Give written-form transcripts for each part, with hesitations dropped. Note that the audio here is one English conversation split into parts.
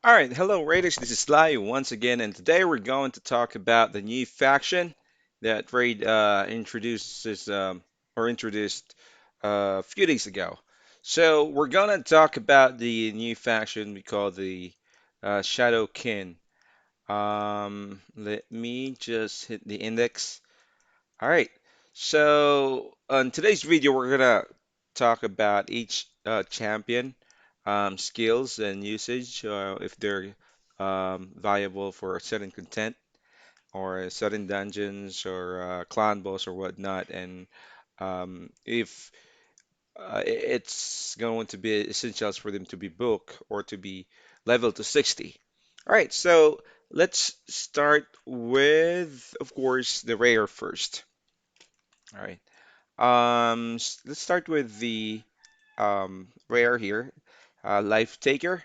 All right, hello Raiders. This is Sly once again, and today we're going to talk about the new faction that Raid introduces or introduced a few days ago. So we're gonna talk about the new faction we call the Shadowkin. Let me just hit the index. All right. So on today's video, we're gonna talk about each champion skills and usage, if they're valuable for certain content or certain dungeons or clan boss or whatnot, and if it's going to be essentials for them to be booked or to be leveled to 60. All right. So let's start with, of course, the rare first. All right. Let's start with the rare here, Life Taker.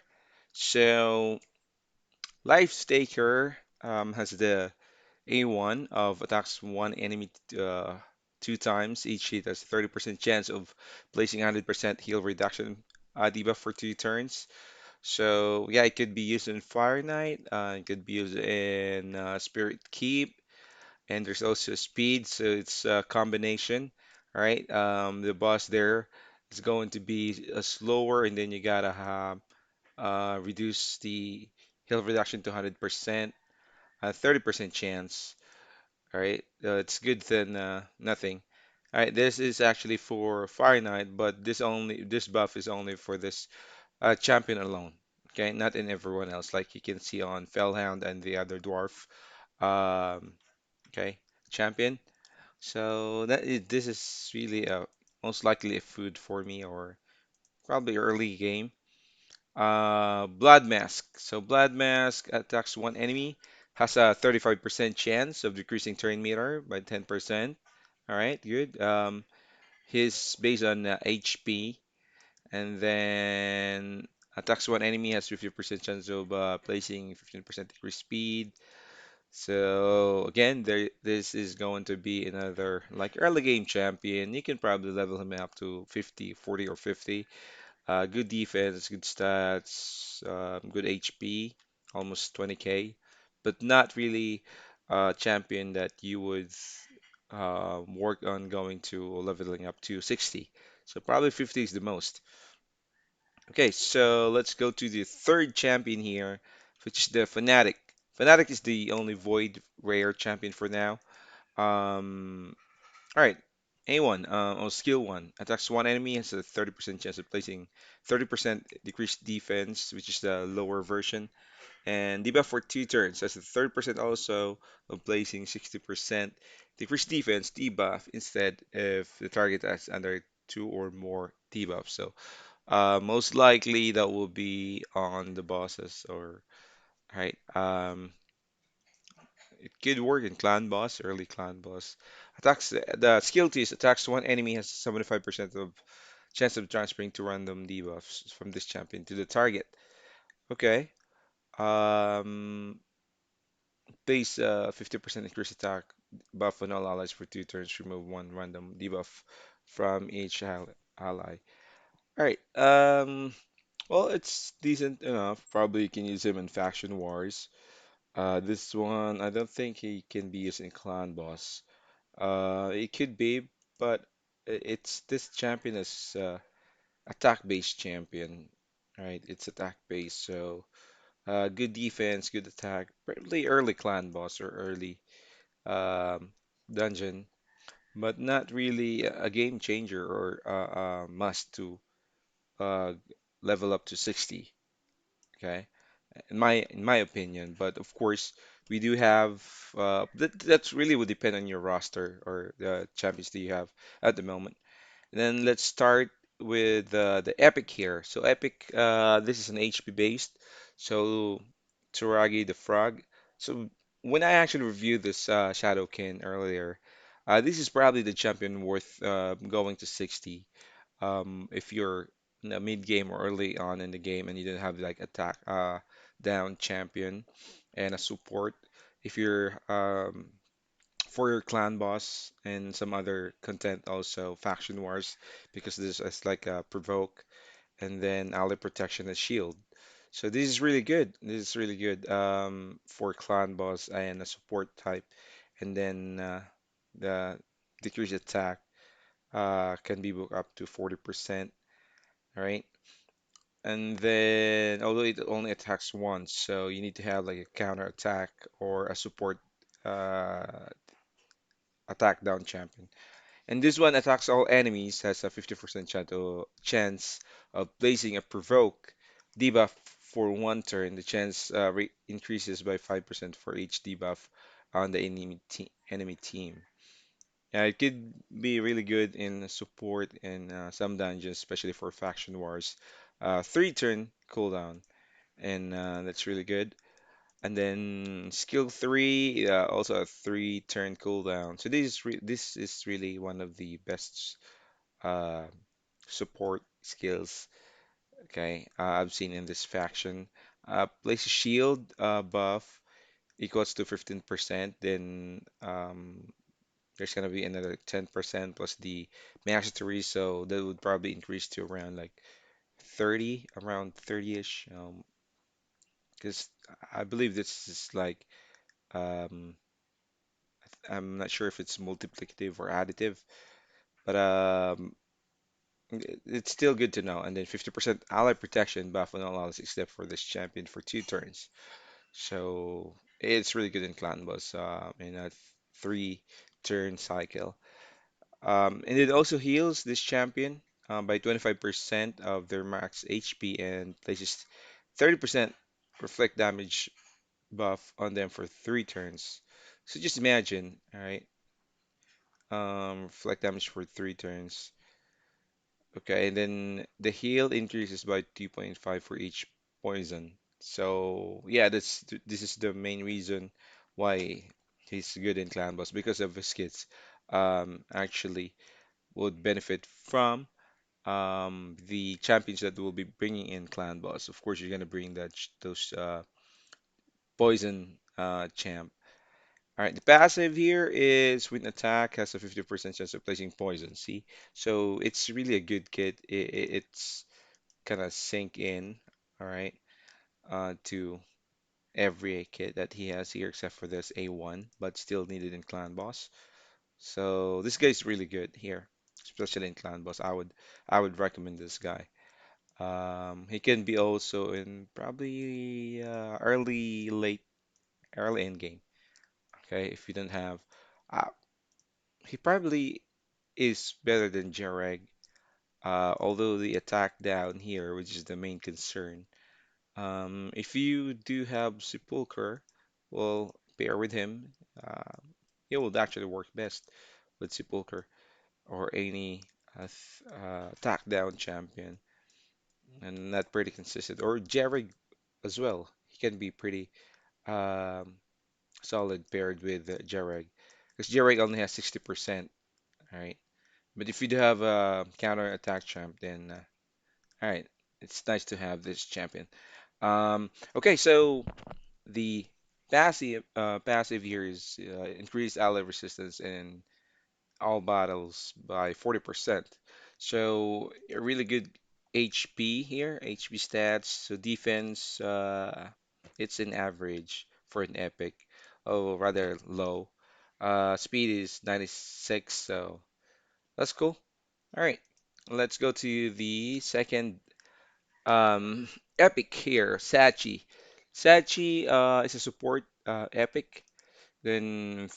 So Life Taker has the A1 of attacks one enemy two times. Each hit has 30% chance of placing 100% heal reduction debuff for 2 turns. So yeah, it could be used in Fire Knight. It could be used in Spirit Keep, and there's also speed, so it's a combination, right? The boss there is going to be slower, and then you gotta reduce the heal reduction to 100%, 30% chance, all right? It's good than nothing. All right, this is actually for Fire Knight, but this buff is only for this champion alone. Okay, not in everyone else, like you can see on Fellhound and the other dwarf. Um, okay, champion. So this is really most likely a food for me or probably early game. Blood Mask. So Blood Mask attacks one enemy, has a 35% chance of decreasing turn meter by 10%. All right, good. He's based on HP, and then attacks one enemy has 50% chance of placing 15% decreased speed. So again, this is going to be another like early game champion. You can probably level him up to 50, 40, or 50. Good defense, good stats, good HP, almost 20k, but not really a champion that you would work on going to leveling up to 60. So probably 50 is the most. Okay, so let's go to the third champion here, which is the Fnatic. Fnatic is the only void rare champion for now. All right, A1, or skill 1, attacks one enemy, has a 30% chance of placing 30% decreased defense, which is the lower version, and debuff for 2 turns, has a 30% also of placing 60% decreased defense debuff instead if the target has under two or more debuffs. So most likely that will be on the bosses or right. It could work in clan boss, early clan boss. Attacks the skill T is attacks one enemy has 75% of chance of transferring to random debuffs from this champion to the target. Okay. Um, Base 50% increase attack buff on all allies for 2 turns. Remove one random debuff from each ally. All right. Well, it's decent enough. Probably you can use him in faction wars. This one, I don't think he can be used in clan boss. It could be, but it's this champion is attack-based champion, right? It's attack-based, so good defense, good attack. Probably early clan boss or early um, dungeon, but not really a game changer or must to uh, level up to 60. Okay, in my opinion. But of course, we do have that's really would depend on your roster or the champions that you have at the moment. And then let's start with the Epic here. So Epic, this is an HP based. So Turagi the Frog. So when I actually reviewed this Shadowkin earlier, this is probably the champion worth going to 60 if you're in the mid game or early on in the game and you don't have like attack down champion and a support. If you're for your clan boss and some other content also faction wars because this is like a provoke and then ally protection and shield. So this is really good. This is really good for clan boss and a support type. And then the decreased attack can be booked up to 40%. All right. And then, although it only attacks once, so you need to have like a counter attack or a support uh, attack down champion. And this one attacks all enemies, has a 50% chance of placing a provoke debuff for one turn. The chance rate increases by 5% for each debuff on the enemy team. Yeah, it could be really good in support in some dungeons, especially for faction wars. 3 turn cooldown, and that's really good. And then skill three, also a 3 turn cooldown. So this is really one of the best uh, support skills. Okay, I've seen in this faction. Place a shield buff equals to 15%. Then there's gonna be another 10% plus the mastery, so that would probably increase to around like 30, around 30-ish. Because I believe this is like I'm not sure if it's multiplicative or additive, but it's still good to know. And then 50% ally protection buff on all allies except for this champion for 2 turns. So it's really good in clan boss in a 3 turn cycle. And it also heals this champion by 25% of their max HP and places 30% reflect damage buff on them for 3 turns. So just imagine, all right, reflect damage for 3 turns. Okay, and then the heal increases by 2.5 for each poison. So yeah, this is the main reason why he's good in clan boss because of his skills. Actually would benefit from the champions that will be bringing in clan boss. Of course, you're gonna bring those poison champ. All right, the passive here is when attack has a 50% chance of placing poison. See, so it's really a good kit. It's kind of sink in, all right, to every kit that he has here except for this A1, but still needed in clan boss. So this guy is really good here, especially in clan boss. I would recommend this guy. He can be also in probably early in game. Okay, if you don't have, uh, he probably is better than Jareg. Although the attack down here, which is the main concern. If you do have Sepulcher, well, pair with him. Uh, it will actually work best with Sepulcher or any attack down champion, and not pretty consistent. Or Jareg as well. He can be pretty um, solid paired with Jareg, because Jareg only has 60%, right? But if you do have a counter attack champ, then all right, it's nice to have this champion. Okay, so the passive here is increased ally resistance in all battles by 40%. So a really good HP here, HP stats. So defense, it's an average for an epic, oh rather low. Speed is 96, so that's cool. All right, let's go to the second epic here, Sachi. Sachi is a support epic. Then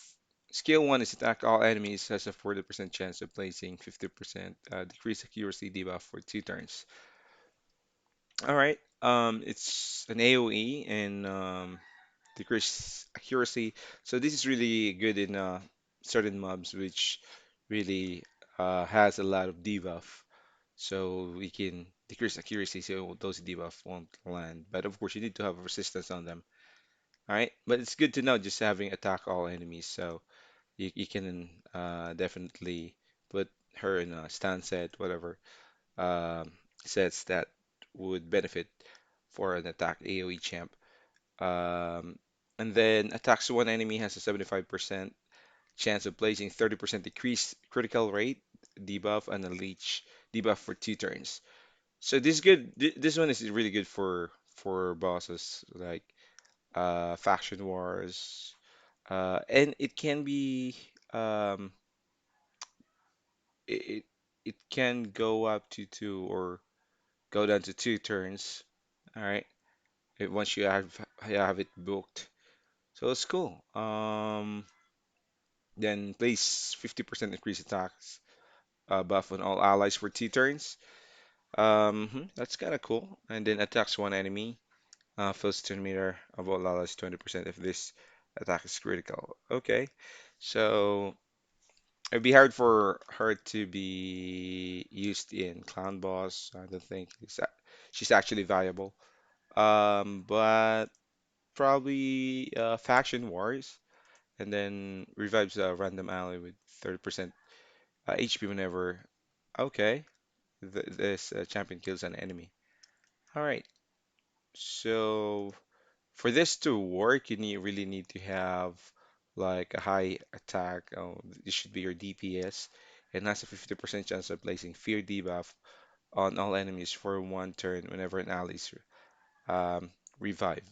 skill 1 is attack all enemies has a 40% chance of placing 50% decreased accuracy debuff for 2 turns. All right. It's an AoE and decreased accuracy. So this is really good in certain mobs which really has a lot of debuff. So we can decrease accuracy so those debuff won't land. But of course you need to have resistance on them. All right. But it's good to know just having attack all enemies. So you can definitely put her in a stand set, whatever um, sets that would benefit for an attack AoE champ. Um, and then attacks one enemy has a 75% chance of placing 30% decreased critical rate debuff and a leech debuff for 2 turns. So this is good. This one is really good for for bosses like faction wars, and it can be um, it, it it can go up to two or go down to two turns. All right, once you have it booked, so it's cool. Then place 50% increase attacks buff on all allies for two turns. That's kind of cool. And then attacks one enemy. Fills turn meter of all allies 20% if this attack is critical. Okay, so it'd be hard for her to be used in Clown Boss. I don't think she's actually viable. But probably Faction Wars, and then revives a random ally with 30% HP whenever. Okay, this champion kills an enemy. All right, so for this to work, really need to have like a high attack. Oh, this should be your DPS, and has a 50% chance of placing fear debuff on all enemies for one turn whenever an ally is um, revived.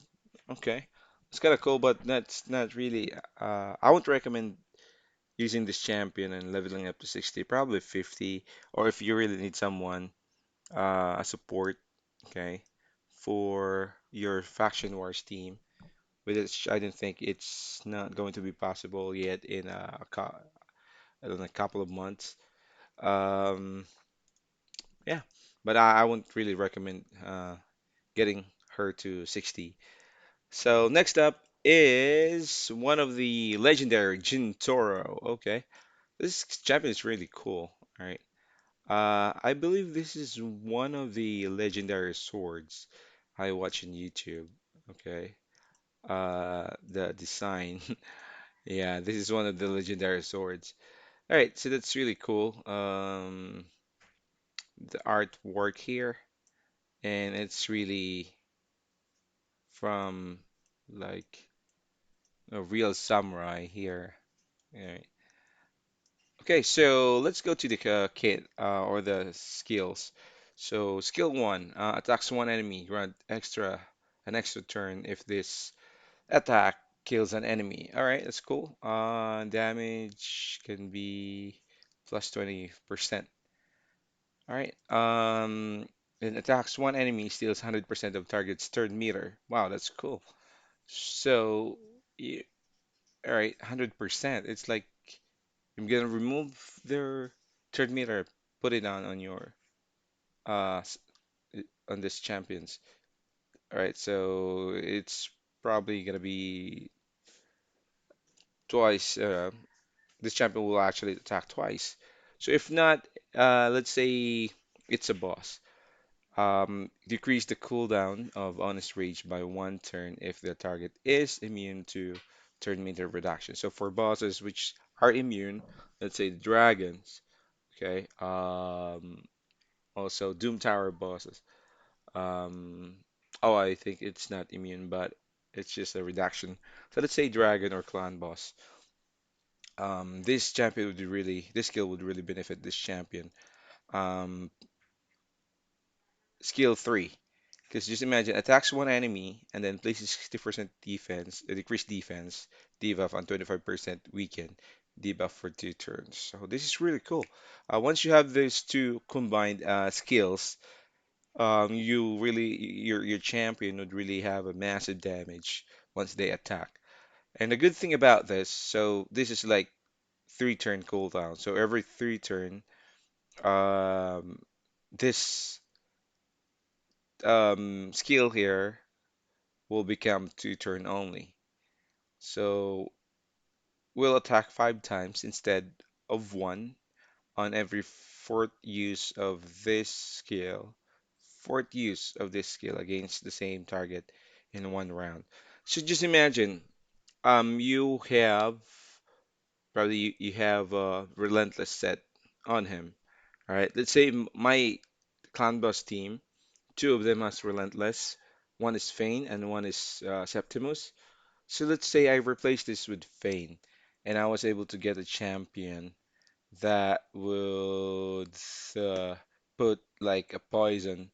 Okay, it's kind of cool, but that's not really. I would recommend using this champion and leveling up to 60, probably 50, or if you really need someone, a support, okay, for your faction wars team, which I don't think it's not going to be possible yet in I don't know, a couple of months. Um, yeah, but I wouldn't really recommend getting her to 60. So next up is one of the legendary Gintoro. Okay, this champion is really cool. All right. I believe this is one of the legendary swords I watch on YouTube. Okay. The design. Yeah, this is one of the legendary swords. All right, so that's really cool. The artwork here, and it's really from like a real samurai here. All right. Okay, so let's go to the kit or the skills. So skill one, attacks one enemy, grant an extra turn if this attack kills an enemy. All right, that's cool. Damage can be plus 20%. All right. It attacks one enemy, steals 100% of target's turn meter. Wow, that's cool. So, y- all right, 100%. It's like I'm gonna remove their turn meter, put it on your uh s- on this champions. All right, so it's probably gonna be twice. This champion will actually attack twice. So if not, let's say it's a boss. Decrease the cooldown of Honest Rage by one turn if the target is immune to turn meter reduction. So for bosses which are immune, let's say dragons, okay, also Doom Tower bosses. Um, oh, I think it's not immune, but it's just a reduction. So let's say dragon or clan boss. This skill would really benefit this champion. Um, Skill 3. Because just imagine, attacks one enemy and then places 60% defense, decreased defense, debuff on 25% weaken, debuff for two turns. So this is really cool. Once you have these two combined skills, your champion would really have a massive damage once they attack. And the good thing about this, so this is like 3 turn cooldown. So every 3 turn, um, this skill here will become 2 turn only. So we'll attack 5 times instead of one on every fourth use of this skill against the same target in one round. So just imagine, you have probably you have a relentless set on him. All right, let's say my clan boss team, two of them has relentless, one is Fane and one is Septimus. So let's say I replace this with Fane, and I was able to get a champion that would uh, put like a poison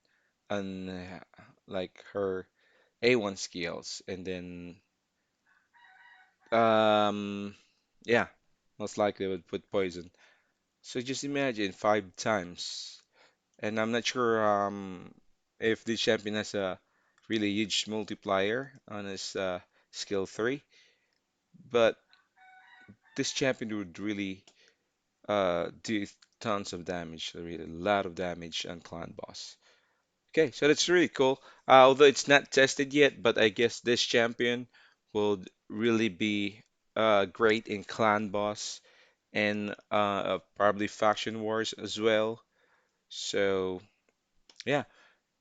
on like her. A1 skills, and then um, yeah, most likely would put poison. So just imagine 5 times, and I'm not sure if the champion has a really huge multiplier on his skill 3, but this champion would really do tons of damage, really a lot of damage on clan boss. Okay, so that's really cool. Although it's not tested yet, but I guess this champion will really be great in clan boss and probably faction wars as well. So yeah,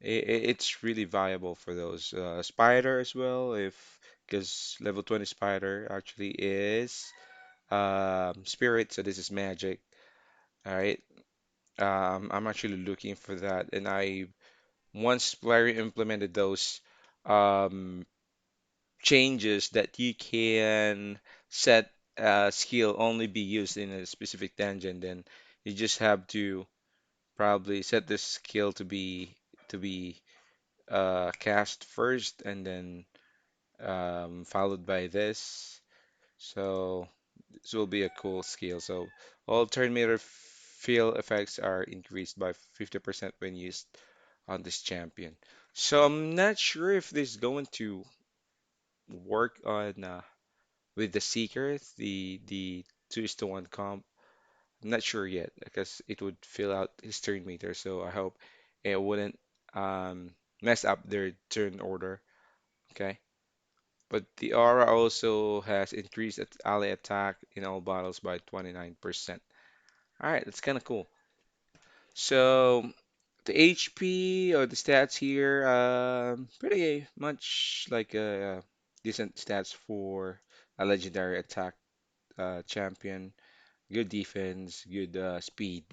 it's really viable for those. Spider as well, if because level 20 Spider actually is spirit, so this is magic. All right, I'm actually looking for that, and I once Larry implemented those um, changes that you can set skill only be used in a specific dungeon, then you just have to probably set this skill to be cast first, and then followed by this. So this will be a cool skill. So all turn meter field effects are increased by 50% when used on this champion. So I'm not sure if this is going to work on with the Seekers, the 2:1 comp. I'm not sure yet because it would fill out his turn meter. So I hope it wouldn't um, mess up their turn order. Okay. But the aura also has increased its ally attack in all battles by 29%. All right, that's kind of cool. So the HP or the stats here, pretty much like decent stats for a legendary attack champion. Good defense, good speed,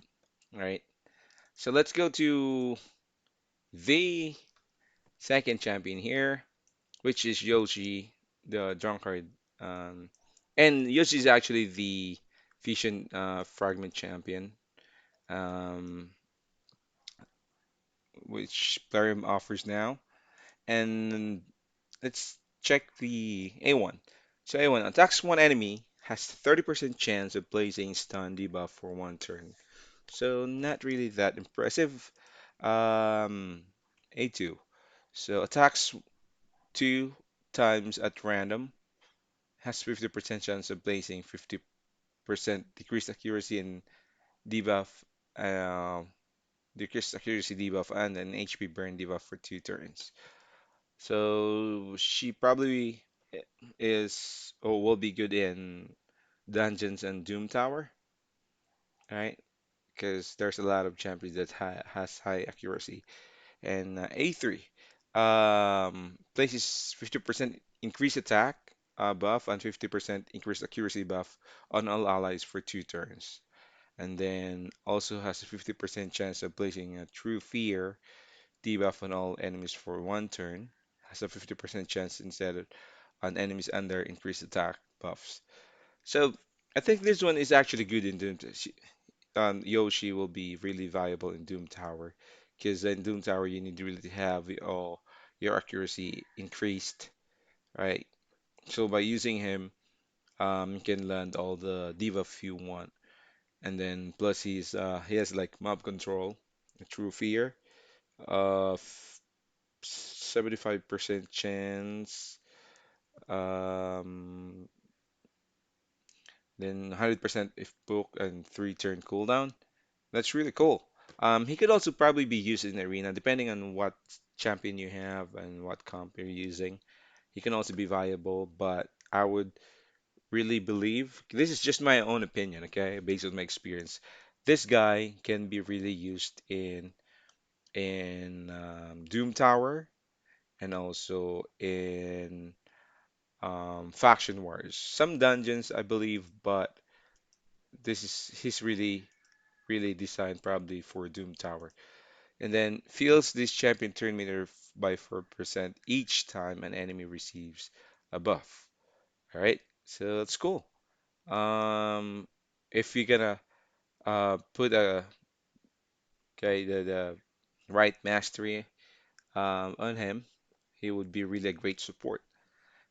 right? So let's go to the second champion here, which is Yoshi, the drunkard. Um, and Yoshi is actually the fusion fragment champion, um, which Plarium offers now. And let's check the A1. So A1 attacks one enemy, has 30% chance of placing stun debuff for 1 turn. So not really that impressive. Um, A2. So attacks 2 times at random, has 50% chance of placing 50% decreased accuracy and debuff, uh, decreased accuracy debuff, and an HP burn debuff for 2 turns. So she probably is or will be good in dungeons and Doom Tower, right? Because there's a lot of champions that has high accuracy. And A3 places 50% increased attack buff and 50% increased accuracy buff on all allies for 2 turns. And then also has a 50% chance of placing a True Fear debuff on all enemies for 1 turn. Has a 50% chance instead of on enemies under increased attack buffs. So I think this one is actually good in Doom. Yoshi will be really valuable in Doom Tower because in Doom Tower you need to really have your accuracy increased, right? So by using him, you can land all the debuff you want, and then plus he has like mob control, true fear, 75% chance, um, then 100% if book and 3 turn cooldown. That's really cool. He could also probably be used in arena depending on what champion you have and what comp you're using. He can also be viable, but I would really believe this is just my own opinion, okay, based on my experience. This guy can be really used in Doom Tower and also in Faction Wars. Some dungeons, I believe, but this is he's really designed probably for Doom Tower. And then fills this champion turn meter by 4% each time an enemy receives a buff. All right, so that's cool. Um, if you're gonna put a okay the right mastery on him, he would be really a great support.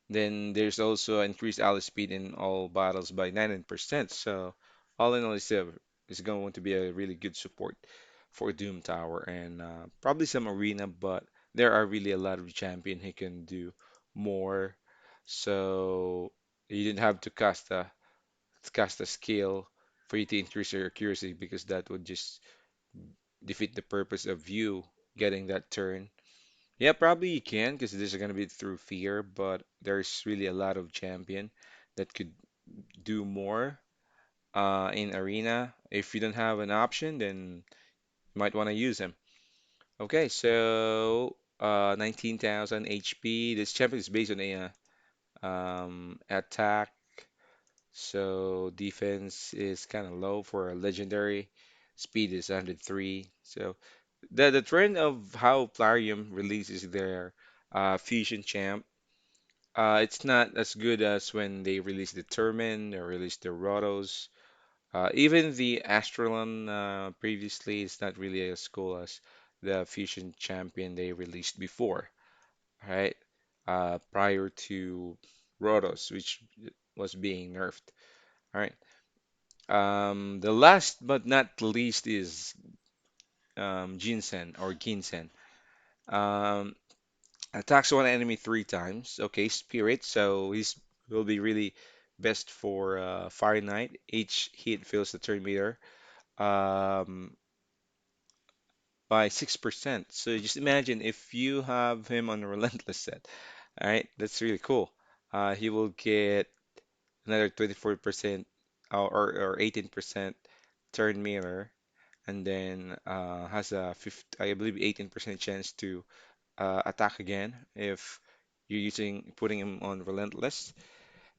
Then there's also increased ally speed in all battles by 19%. So all in all, it's going to be a really good support for Doom Tower and probably some arena, but there are really a lot of champion he can do more. So you didn't have to cast a skill for you to increase your accuracy because that would just defeat the purpose of you getting that turn. Yeah, probably you can because this is going to be through fear, but there's really a lot of champion that could do more in arena. If you don't have an option, then you might want to use him. Okay, so 19,000 HP. This champion is based on a attack, so defense is kind of low for a legendary. Speed is 103. So the trend of how Plarium releases their fusion champ. It's not as good as when they released the Turman or released the Rotos. Even the Astralon previously is not really as cool as the Fusion Champion they released before, right? Prior to Rotos, which was being nerfed. All right. The last but not least is Jinsen or Ginsen. Um, attacks one enemy three times. Okay, Spirit. So he's will be really best for Fire Knight. Each hit fills the turn meter um, by 6%. So just imagine if you have him on a Relentless set. All right, that's really cool. He will get another 24% or 18% turn meter, and then has a 50, I believe 18% chance to attack again if you're using putting him on relentless,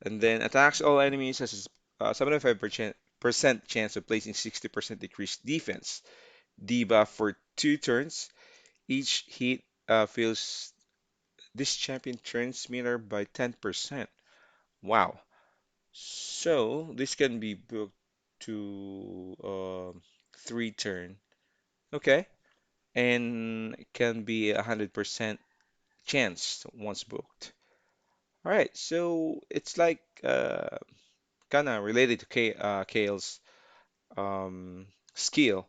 and then attacks all enemies has a 75% chance of placing 60% decreased defense. Debuff for 2 turns. Each hit fills this champion turns meter by 10%. Wow. So this can be booked to 3 turn. Okay. And it can be 100% chance once booked. All right, so it's like kind of related to Kale's um, skill.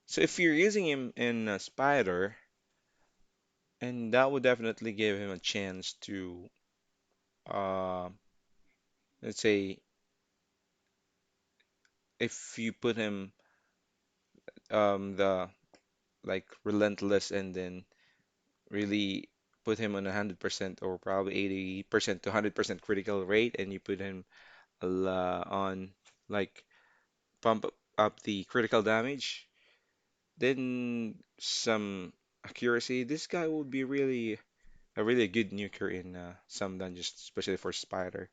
So if you're using him in a spider, and that would definitely give him a chance to, uh, let's say, if you put him the like relentless and then really put him on 100% or probably 80% to 100% critical rate, and you put him on like pump up the critical damage, then some accuracy. This guy will be really good nuker in some dungeons, especially for Spider.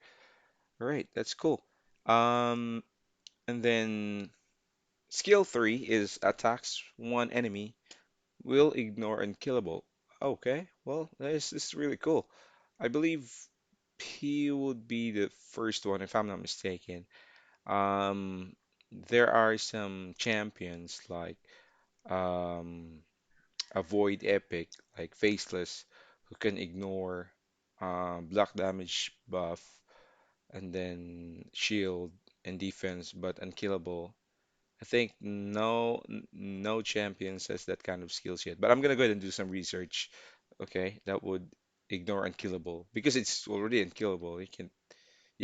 All right, that's cool. Um, and then skill 3 is attacks one enemy will ignore unkillable. Okay, well, this is really cool. I believe he would be the first one, if I'm not mistaken. Um, there are some champions like um, avoid epic like faceless who can ignore block damage buff and then shield and defense but unkillable. I think no champion says that kind of skills yet, but I'm gonna go ahead and do some research. Okay, that would ignore unkillable because it's already unkillable. You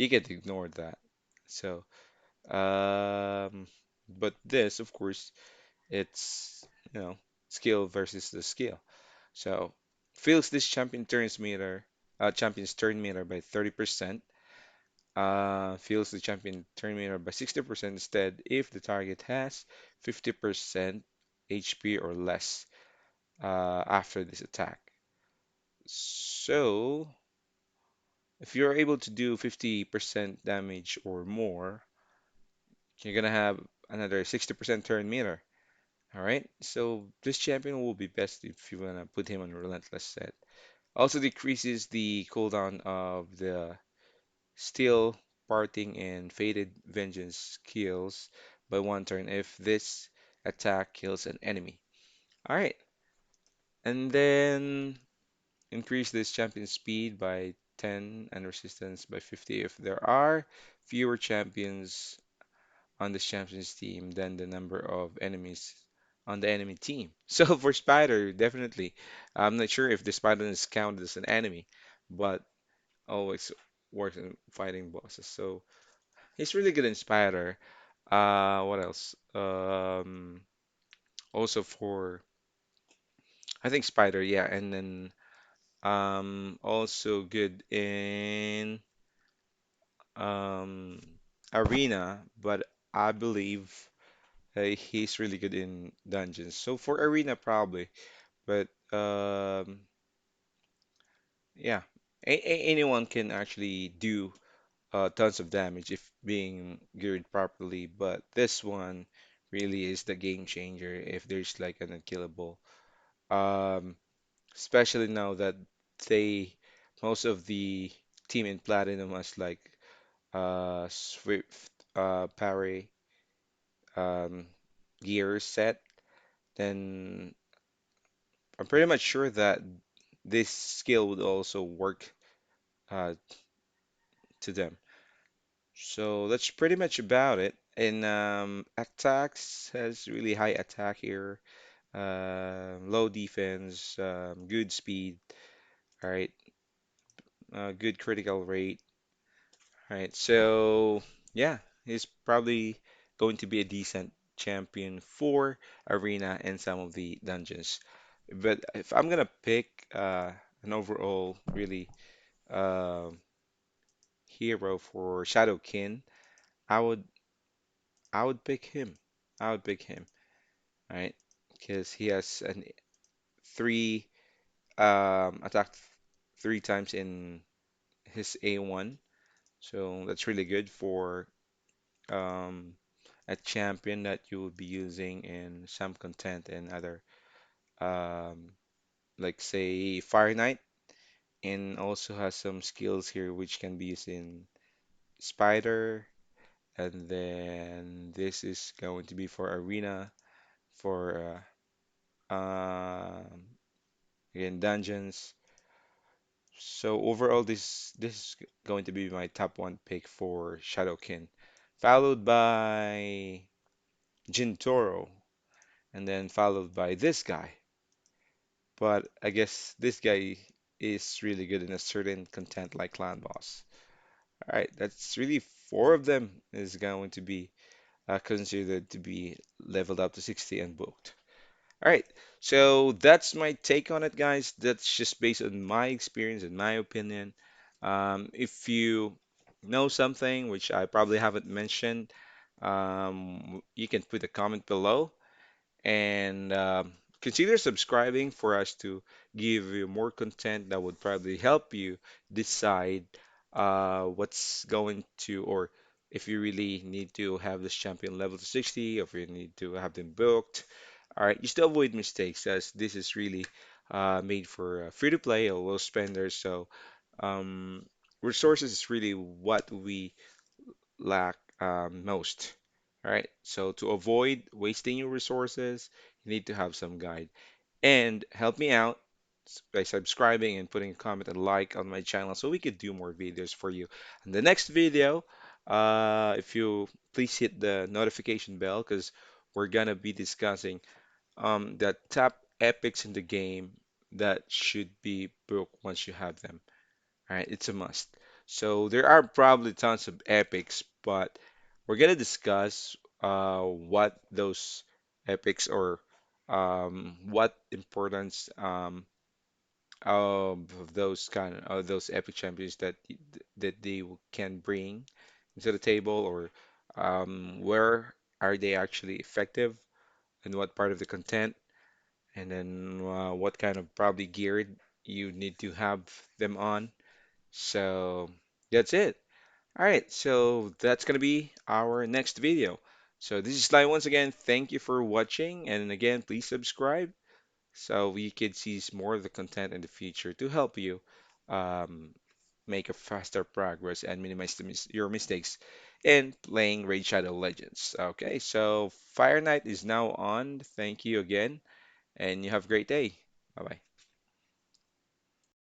can ignore that. So but this of course it's skill versus the skill. So fills this champion's turn meter by 30%. Fills the champion turn meter by 60% instead if the target has 50% HP or less after this attack. So if you're able to do 50% damage or more, you're gonna have another 60% turn meter. All right, so this champion will be best if you wanna put him on Relentless set. Also decreases the cooldown of the Steel, Parting, and Faded Vengeance skills by 1 turn if this attack kills an enemy. All right, and then Increase this champion speed by 10 and resistance by 50 if there are fewer champions on this champion's team than the number of enemies on the enemy team. So for Spider, definitely. I'm not sure if the Spider is counted as an enemy, but always works in fighting bosses. So he's really good in Spider. What else? Also for I think Spider, yeah, and then also good in um Arena, but I believe he's really good in dungeons. So for Arena probably, but yeah, anyone can actually do tons of damage if being geared properly, but this one really is the game changer if there's like an unkillable. Um, Especially now that they most of the team in Platinum has like Swift parry um, gear set, then I'm pretty much sure that this skill would also work uh, to them. So that's pretty much about it. And attacks has really high attack here, low defense, good speed, all right, good critical rate. All right, so yeah, he's probably going to be a decent champion for Arena and some of the dungeons. But if I'm gonna pick an overall really uh, hero for Shadowkin, I would I would pick him. I would pick him, all right? Because he has an three attacked three times in his A1, so that's really good for um, a champion that you will be using in some content and other, um, like say Fire Knight, and also has some skills here which can be used in Spider, and then this is going to be for Arena, for again dungeons. So overall, this is going to be my top one pick for Shadowkin, followed by Gintoro, and then followed by this guy. But I guess this guy is really good in a certain content like Clan Boss. All right, that's really four of them is going to be considered to be leveled up to 60 and booked. All right, so that's my take on it, guys. That's just based on my experience and my opinion. If you know something which I probably haven't mentioned, you can put a comment below and consider subscribing for us to give you more content that would probably help you decide what's going to, or if you really need to have this champion level to 60, or if you need to have them booked. All right, just to avoid mistakes, as this is really made for free to play or low spenders. So um, resources is really what we lack most. All right, so to avoid wasting your resources, you need to have some guide. And help me out by subscribing and putting a comment and like on my channel so we could do more videos for you. And the next video, if you please hit the notification bell because we're gonna be discussing the top epics in the game that should be booked once you have them. All right, it's a must. So there are probably tons of epics, but we're gonna discuss what those epics or what importance of those epic champions that they can bring to the table, or where are they actually effective and what part of the content, and then what kind of probably gear you need to have them on. So that's it. All right, so that's gonna be our next video. So this is Sly once again. Thank you for watching, and again, please subscribe so you can see more of the content in the future to help you um, make a faster progress and minimize your mistakes in playing Raid Shadow Legends. Okay, so Fire Night is now on. Thank you again, and you have a great day. Bye bye.